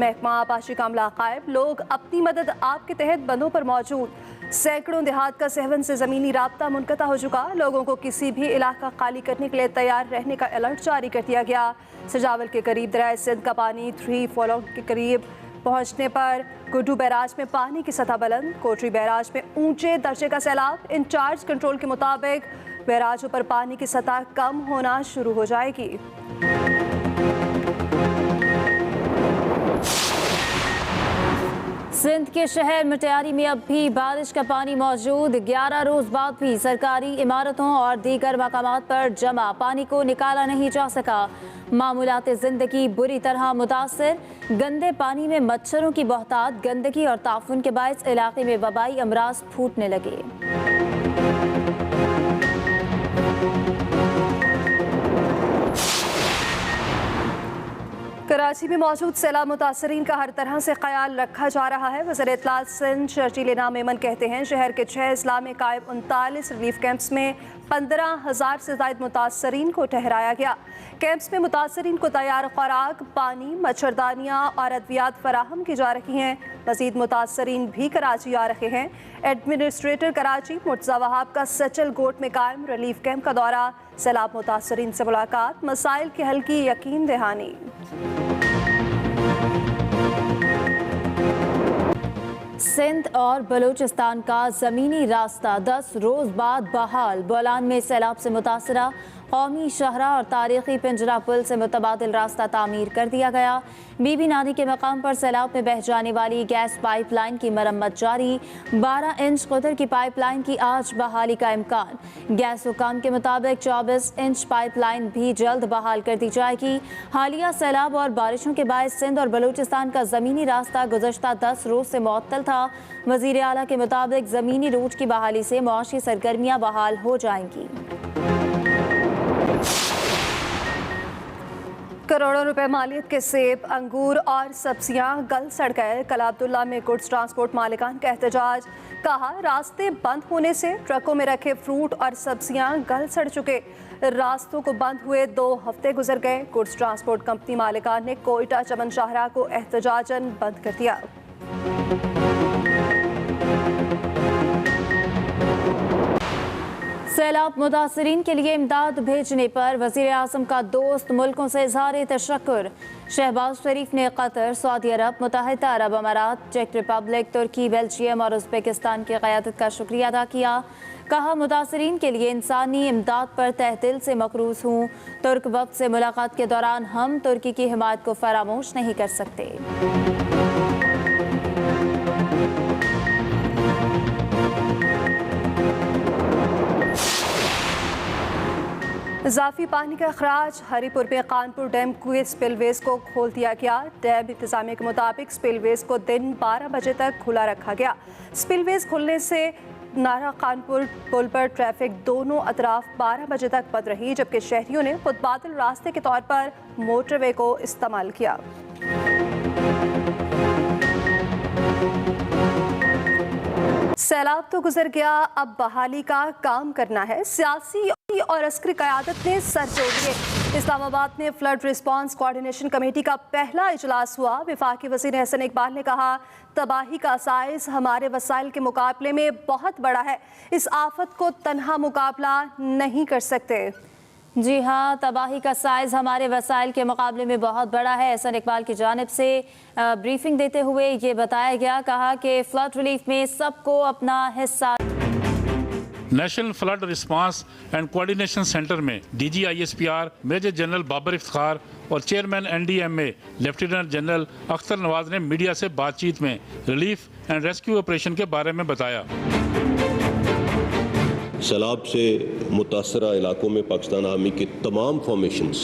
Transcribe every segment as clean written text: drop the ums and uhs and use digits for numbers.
محکمہ آبپاشی کا عملہ قائب، لوگ اپنی مدد آپ کے تحت بندوں پر موجود، سینکڑوں دیہات کا سہون سے زمینی رابطہ منقطع ہو چکا، لوگوں کو کسی بھی علاقہ خالی کرنے کے لیے تیار رہنے کا الرٹ جاری کر دیا گیا۔ سجاول کے قریب دریائے سندھ کا پانی 3 فالونگ کے قریب پہنچنے پر گڈو بیراج میں پانی کی سطح بلند، کوٹری بیراج میں اونچے درجے کا سیلاب، انچارج کنٹرول کے مطابق بیراجوں پر پانی کی سطح کم ہونا شروع ہو جائے گی۔ سندھ کے شہر مٹیاری میں اب بھی بارش کا پانی موجود، 11 روز بعد بھی سرکاری عمارتوں اور دیگر مقامات پر جمع پانی کو نکالا نہیں جا سکا۔ معمولات زندگی بری طرح متاثر، گندے پانی میں مچھروں کی بہتات، گندگی اور تعفن کے باعث علاقے میں وبائی امراض پھوٹنے لگے۔ کراچی میں موجود سیلاب متاثرین کا ہر طرح سے خیال رکھا جا رہا ہے۔ وزیر اطلاعات سندھ شرجیل نام ایمن کہتے ہیں شہر کے 6 اضلاع میں قائم 39 ریلیف کیمپس میں 15,000 سے زائد متاثرین کو ٹھہرایا گیا۔ کیمپس میں متاثرین کو تیار خوراک، پانی، مچھردانیاں اور ادویات فراہم کی جا رہی ہیں۔ مزید متاثرین بھی کراچی آ رہے ہیں۔ ایڈمنسٹریٹر کراچی مرتضی وہاب کا سچل گوٹ میں قائم ریلیف کیمپ کا دورہ، سیلاب متاثرین سے ملاقات، مسائل کے حل کی یقین دہانی۔ سندھ اور بلوچستان کا زمینی راستہ 10 روز بعد بحال، بولان میں سیلاب سے متاثرہ قومی شاہراہ اور تاریخی پنجرہ پل سے متبادل راستہ تعمیر کر دیا گیا۔ بی بی نانی کے مقام پر سیلاب میں بہہ جانے والی گیس پائپ لائن کی مرمت جاری، 12 انچ قطر کی پائپ لائن کی آج بحالی کا امکان۔ گیس حکام کے مطابق 24 انچ پائپ لائن بھی جلد بحال کر دی جائے گی۔ حالیہ سیلاب اور بارشوں کے باعث سندھ اور بلوچستان کا زمینی راستہ گزشتہ 10 روز سے معطل تھا۔ وزیر اعلیٰ کے مطابق زمینی روٹ کی بحالی سے معاشی سرگرمیاں بحال ہو جائیں گی۔ کروڑوں روپے مالیت کے سیب، انگور اور سبزیاں گل سڑ گئے۔ کلا عبداللہ میں گڈز ٹرانسپورٹ مالکان کا احتجاج، کہا راستے بند ہونے سے ٹرکوں میں رکھے فروٹ اور سبزیاں گل سڑ چکے۔ راستوں کو بند ہوئے 2 ہفتے گزر گئے۔ گڈز ٹرانسپورٹ کمپنی مالکان نے کوئٹہ چمن شاہراہ کو احتجاجاً بند کر دیا۔ سیلاب متاثرین کے لیے امداد بھیجنے پر وزیر اعظم کا دوست ملکوں سے اظہار تشکر۔ شہباز شریف نے قطر، سعودی عرب، متحدہ عرب امارات، چیک ریپبلک، ترکی، بیلجیم اور ازبکستان کی قیادت کا شکریہ ادا کیا۔ کہا متاثرین کے لیے انسانی امداد پر تہ دل سے مقروض ہوں۔ ترک وفد سے ملاقات کے دوران ہم ترکی کی حمایت کو فراموش نہیں کر سکتے۔ اضافی پانی کا اخراج، ہری پور میں کانپور ڈیم کے سپل ویز کو کھول دیا گیا۔ ڈیم انتظامیہ کے مطابق سپل ویز کو دن 12 بجے تک کھلا رکھا گیا۔ سپل ویز کھلنے سے نارا کانپور پل پر ٹریفک دونوں اطراف 12 بجے تک بند رہی، جبکہ شہریوں نے متبادل راستے کے طور پر موٹر وے کو استعمال کیا۔ سیلاب تو گزر گیا، اب بحالی کا کام کرنا ہے۔ سیاسی اور عسکری قیادت نے سر جوڑ دیے۔ اسلام آباد میں فلڈ ریسپانس کوارڈینیشن کمیٹی کا پہلا اجلاس ہوا۔ وفاقی وزیر احسن اقبال نے کہا تباہی کا سائز ہمارے وسائل کے مقابلے میں بہت بڑا ہے، اس آفت کو تنہا مقابلہ نہیں کر سکتے۔ جی ہاں، تباہی کا سائز ہمارے وسائل کے مقابلے میں بہت بڑا ہے۔ احسن اقبال کی جانب سے بریفنگ دیتے ہوئے یہ بتایا گیا، کہا کہ فلڈ ریلیف میں سب کو اپنا حصہ۔ National flood response and coordination centre میں D G I S P R major general Babar Iftikhar اور chairman N D M A lieutenant general Akhtar Nawaz نے میڈیا سے بات چیت میں ریلیف اینڈ ریسکیو آپریشن کے بارے میں بتایا۔ سیلاب سے متاثرہ علاقوں میں پاکستان آرمی کے تمام فارمیشنز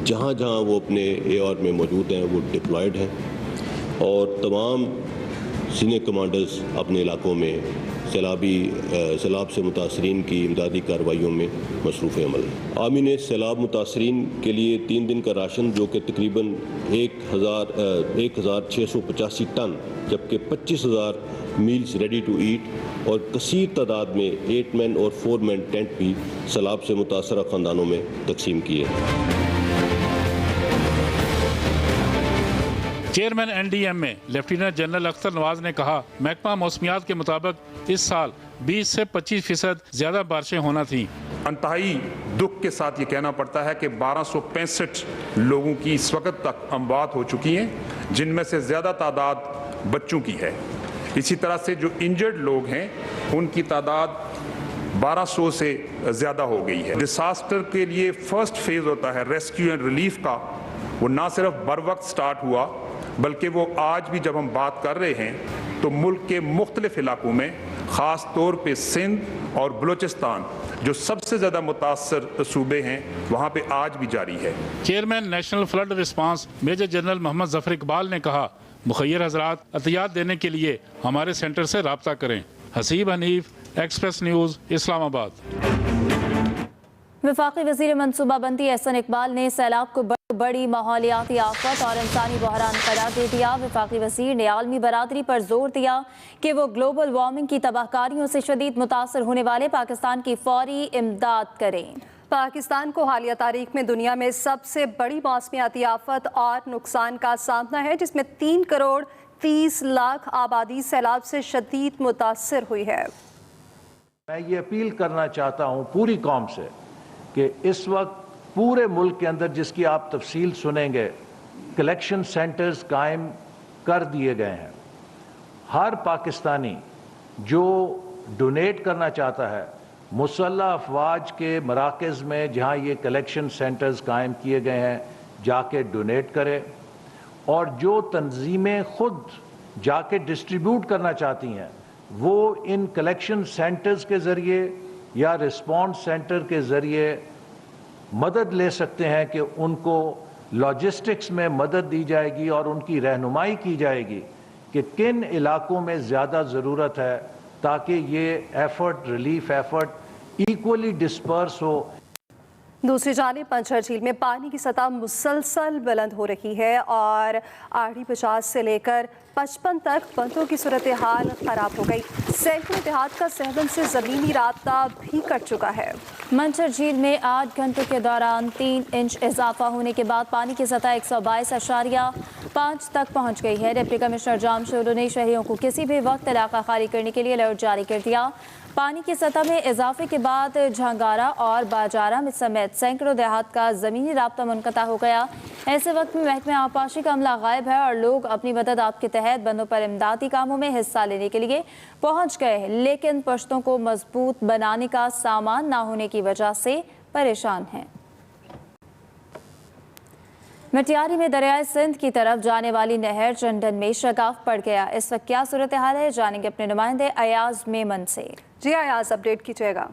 جہاں جہاں وہ اپنے اے آر میں موجود ہیں وہ ڈپلائیڈ ہیں، اور تمام سینئر کمانڈرز اپنے علاقوں میں سیلاب سے متاثرین کی امدادی کارروائیوں میں مصروف عمل ہے۔ آرمی نے سیلاب متاثرین کے لیے 3 دن کا راشن جو کہ تقریباً 1685 ٹن، جبکہ 25,000 میلز ریڈی ٹو ایٹ اور کثیر تعداد میں 8 مین اور 4 مین ٹینٹ بھی سیلاب سے متاثرہ خاندانوں میں تقسیم کیے۔ Chairman NDMA lieutenant general Akhtar Nawaz نے کہا محکمہ موسمیات کے مطابق اس سال 20 سے 25% زیادہ بارشیں ہونا تھیں۔ انتہائی دکھ کے ساتھ یہ کہنا پڑتا ہے کہ 1265 لوگوں کی اس وقت تک اموات ہو چکی ہیں، جن میں سے زیادہ تعداد بچوں کی ہے۔ اسی طرح سے جو انجرڈ لوگ ہیں ان کی تعداد 1200 سے زیادہ ہو گئی ہے۔ ڈیزاسٹر کے لیے فرسٹ فیز ہوتا ہے ریسکیو اینڈ ریلیف کا، وہ نہ صرف بر وقت سٹارٹ ہوا بلکہ وہ آج بھی جب ہم بات کر رہے ہیں تو ملک کے مختلف علاقوں میں خاص طور پہ سندھ اور بلوچستان جو سب سے زیادہ متاثر صوبے ہیں وہاں پہ آج بھی جاری ہے۔ Chairman national flood response major general Muhammad Zafar Iqbal نے کہا مخیر حضرات عطیات دینے کے لیے ہمارے سینٹر سے رابطہ کریں۔ حسیب حنیف، ایکسپریس نیوز، اسلام آباد۔ وفاقی وزیر منصوبہ بندی احسن اقبال نے سیلاب کو بڑی ماحولیاتی آفت اور انسانی بحران قرار دے دیا۔ وفاقی وزیر نے عالمی برادری پر زور دیا کہ وہ گلوبل وارمنگ کی تباہ کاریوں سے شدید متاثر ہونے والے پاکستان کی فوری امداد کریں۔ پاکستان کو حالیہ تاریخ میں دنیا میں سب سے بڑی موسمیاتی آفت اور نقصان کا سامنا ہے، جس میں 3 کروڑ 30 لاکھ آبادی سیلاب سے شدید متاثر ہوئی ہے۔ میں یہ اپیل کرنا چاہتا ہوں پوری قوم سے کہ اس وقت پورے ملک کے اندر، جس کی آپ تفصیل سنیں گے، کلیکشن سینٹرز قائم کر دیے گئے ہیں۔ ہر پاکستانی جو ڈونیٹ کرنا چاہتا ہے مسلح افواج کے مراکز میں جہاں یہ کلیکشن سینٹرز قائم کیے گئے ہیں جا کے ڈونیٹ کرے، اور جو تنظیمیں خود جا کے ڈسٹریبیوٹ کرنا چاہتی ہیں وہ ان کلیکشن سینٹرز کے ذریعے یا رسپانس سینٹر کے ذریعے مدد لے سکتے ہیں کہ ان کو لاجسٹکس میں مدد دی جائے گی اور ان کی رہنمائی کی جائے گی کہ کن علاقوں میں زیادہ ضرورت ہے تاکہ یہ effort, relief effort equally disperse ہو۔ دوسری جانب پنچھر جھیل میں پانی کی سطح مسلسل بلند ہو رہی ہے اور آڑھی 50 سے لے کر 55 تک بندوں کی صورتحال خراب ہو گئی۔ سینکڑوں دیہات کا صحبن سے زمینی رابطہ بھی کٹ چکا ہے۔ منچر جھیل میں 8 گھنٹوں کے دوران 3 انچ اضافہ ہونے کے بعد پانی کی سطح 122.5 تک پہنچ گئی ہے۔ ڈپٹی کمشنر جامشورو نے شہریوں کو کسی بھی وقت علاقہ خالی کرنے کے لیے الرٹ جاری کر دیا۔ پانی کی سطح میں اضافے کے بعد جھنگارا اور باجارہ میں سمیت سینکڑوں دیہات کا زمینی رابطہ منقطع ہو گیا۔ ایسے وقت میں محکمہ آبپاشی کا عملہ غائب ہے اور لوگ اپنی مدد آپ کے تحت بندوں پر امدادی کاموں میں حصہ لینے کے لیے پہنچ گئے، لیکن پشتوں کو مضبوط بنانے کا سامان نہ ہونے کی وجہ سے پریشان ہیں۔ مٹیاری میں دریائے سندھ کی طرف جانے والی نہر چندن میں شگاف پڑ گیا۔ اس وقت کیا صورتحال ہے، جانیں گے اپنے نمائندے ایاز میمن سے۔ جی ایاز، اپڈیٹ کیجیے گا۔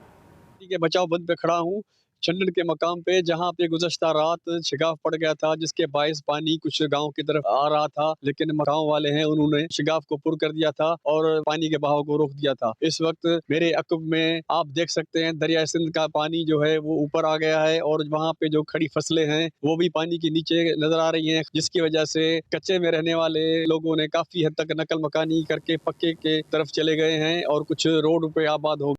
بچاؤ بند پہ کھڑا ہوں چندن کے مقام پہ، جہاں پہ گزشتہ رات شگاف پڑ گیا تھا جس کے باعث پانی کچھ گاؤں کی طرف آ رہا تھا، لیکن گاؤں والے ہیں انہوں نے شگاف کو پر کر دیا تھا اور پانی کے بہاؤ کو روک دیا تھا۔ اس وقت میرے عقب میں آپ دیکھ سکتے ہیں دریائے سندھ کا پانی جو ہے وہ اوپر آ گیا ہے اور وہاں پہ جو کھڑی فصلیں ہیں وہ بھی پانی کے نیچے نظر آ رہی ہیں، جس کی وجہ سے کچے میں رہنے والے لوگوں نے کافی حد تک نقل مکانی کر کے پکے کے طرف چلے گئے ہیں اور کچھ روڈ پہ آباد ہو